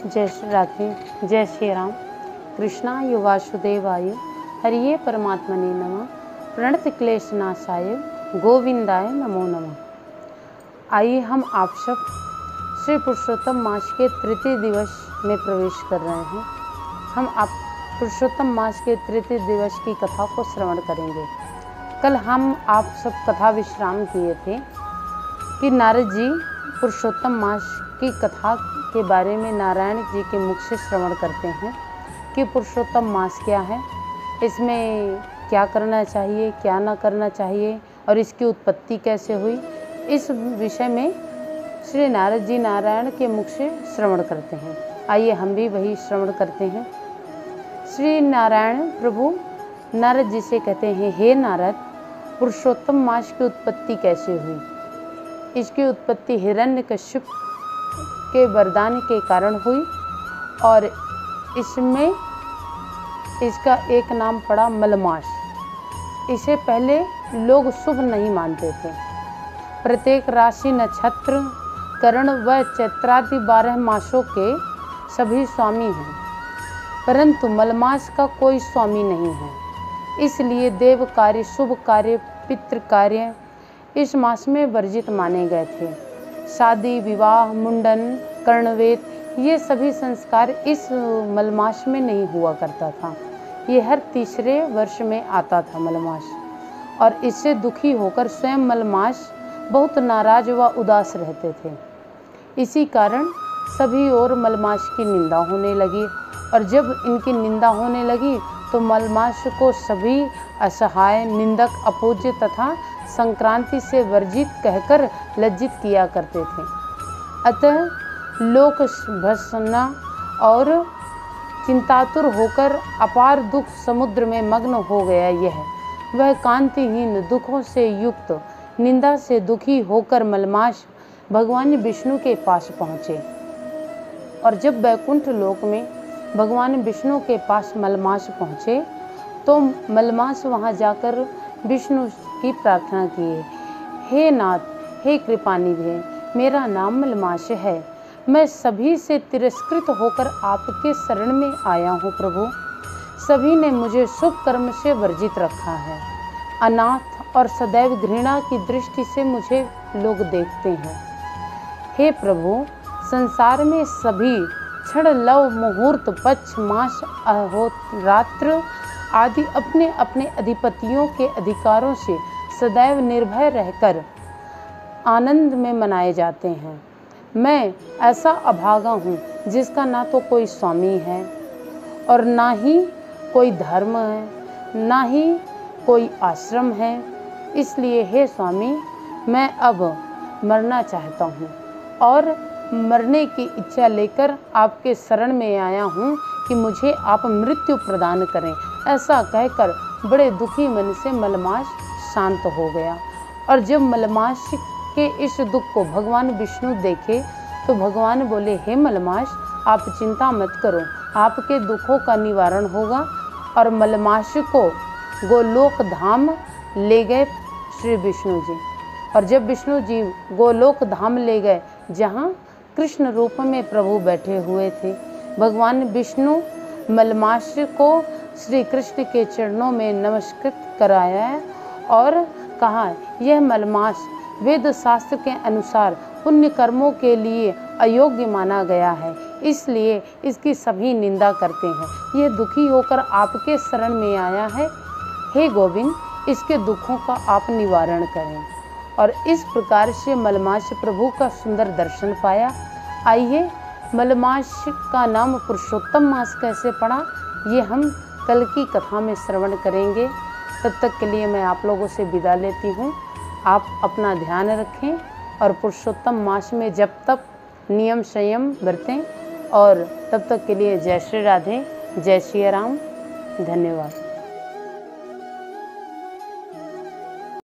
जय श्री राधे, जय श्री राम। कृष्णाय वासुदेवाय हरिये परमात्मने नमः। प्रणत क्लेशनाशाय गोविंदाय नमो नमः। आइए हम आप सब श्री पुरुषोत्तम मास के तृतीय दिवस में प्रवेश कर रहे हैं। हम आप पुरुषोत्तम मास के तृतीय दिवस की कथा को श्रवण करेंगे। कल हम आप सब कथा विश्राम किए थे कि नारद जी पुरुषोत्तम मास की कथा के बारे में नारायण जी के मुख से श्रवण करते हैं कि पुरुषोत्तम मास क्या है, इसमें क्या करना चाहिए, क्या ना करना चाहिए और इसकी उत्पत्ति कैसे हुई। इस विषय में श्री नारद जी नारायण के मुख से श्रवण करते हैं। आइए हम भी वही श्रवण करते हैं। श्री नारायण प्रभु नारद जी से कहते हैं, हे नारद, पुरुषोत्तम मास की उत्पत्ति कैसे हुई। इसकी उत्पत्ति हिरण्यकश्यप के वरदान के कारण हुई और इसमें इसका एक नाम पड़ा मलमास। इसे पहले लोग शुभ नहीं मानते थे। प्रत्येक राशि, नक्षत्र, करण व चैत्रादि 12 मासों के सभी स्वामी हैं, परंतु मलमास का कोई स्वामी नहीं है। इसलिए देव कार्य, शुभ कार्य, पितृ कार्य इस मास में वर्जित माने गए थे। शादी, विवाह, मुंडन, कर्णवेद ये सभी संस्कार इस मलमास में नहीं हुआ करता था। ये हर तीसरे वर्ष में आता था मलमास, और इससे दुखी होकर स्वयं मलमास बहुत नाराज व उदास रहते थे। इसी कारण सभी ओर मलमास की निंदा होने लगी, और जब इनकी निंदा होने लगी तो मलमास को सभी असहाय, निंदक, अपूज्य तथा संक्रांति से वर्जित कहकर लज्जित किया करते थे। अतः लोक भसना और चिंतातुर होकर अपार दुख समुद्र में मग्न हो गया। वह कांतिहीन, दुखों से युक्त, निंदा से दुखी होकर मलमास भगवान विष्णु के पास पहुँचे। और जब वैकुंठ लोक में भगवान विष्णु के पास मलमास पहुँचे तो मलमास वहाँ जाकर विष्णु की प्रार्थना किए, हे नाथ, हे कृपानिधे, मेरा नाम मलमास है। मैं सभी से तिरस्कृत होकर आपके शरण में आया हूँ प्रभु। सभी ने मुझे शुभ कर्म से वर्जित रखा है। अनाथ और सदैव घृणा की दृष्टि से मुझे लोग देखते हैं। हे प्रभु, संसार में सभी क्षण, लव, मुहूर्त, पक्ष, मास, अहोरात्र आदि अपने अपने अधिपतियों के अधिकारों से सदैव निर्भय रहकर आनंद में मनाए जाते हैं। मैं ऐसा अभागा हूँ जिसका ना तो कोई स्वामी है और ना ही कोई धर्म है, ना ही कोई आश्रम है। इसलिए हे स्वामी, मैं अब मरना चाहता हूँ और मरने की इच्छा लेकर आपके शरण में आया हूँ कि मुझे आप मृत्यु प्रदान करें। ऐसा कहकर बड़े दुखी मन से मलमास शांत हो गया। और जब मलमास के इस दुख को भगवान विष्णु देखे तो भगवान बोले, हे मलमास, आप चिंता मत करो, आपके दुखों का निवारण होगा। और मलमास को गोलोक धाम ले गए श्री विष्णु जी। और जब विष्णु जी गोलोक धाम ले गए, जहाँ कृष्ण रूप में प्रभु बैठे हुए थे, भगवान विष्णु मलमास को श्री कृष्ण के चरणों में नमस्कृत कराया और कहा, यह मलमास वेद शास्त्र के अनुसार पुण्य कर्मों के लिए अयोग्य माना गया है, इसलिए इसकी सभी निंदा करते हैं। यह दुखी होकर आपके शरण में आया है। हे गोविंद, इसके दुखों का आप निवारण करें। और इस प्रकार से मलमास प्रभु का सुंदर दर्शन पाया। आइए, मलमास का नाम पुरुषोत्तम मास कैसे पड़ा, ये हम कल की कथा में श्रवण करेंगे। तब तक के लिए मैं आप लोगों से विदा लेती हूँ। आप अपना ध्यान रखें और पुरुषोत्तम मास में जब तक नियम संयम बरतें। और तब तक के लिए जय श्री राधे, जय श्री राम। धन्यवाद।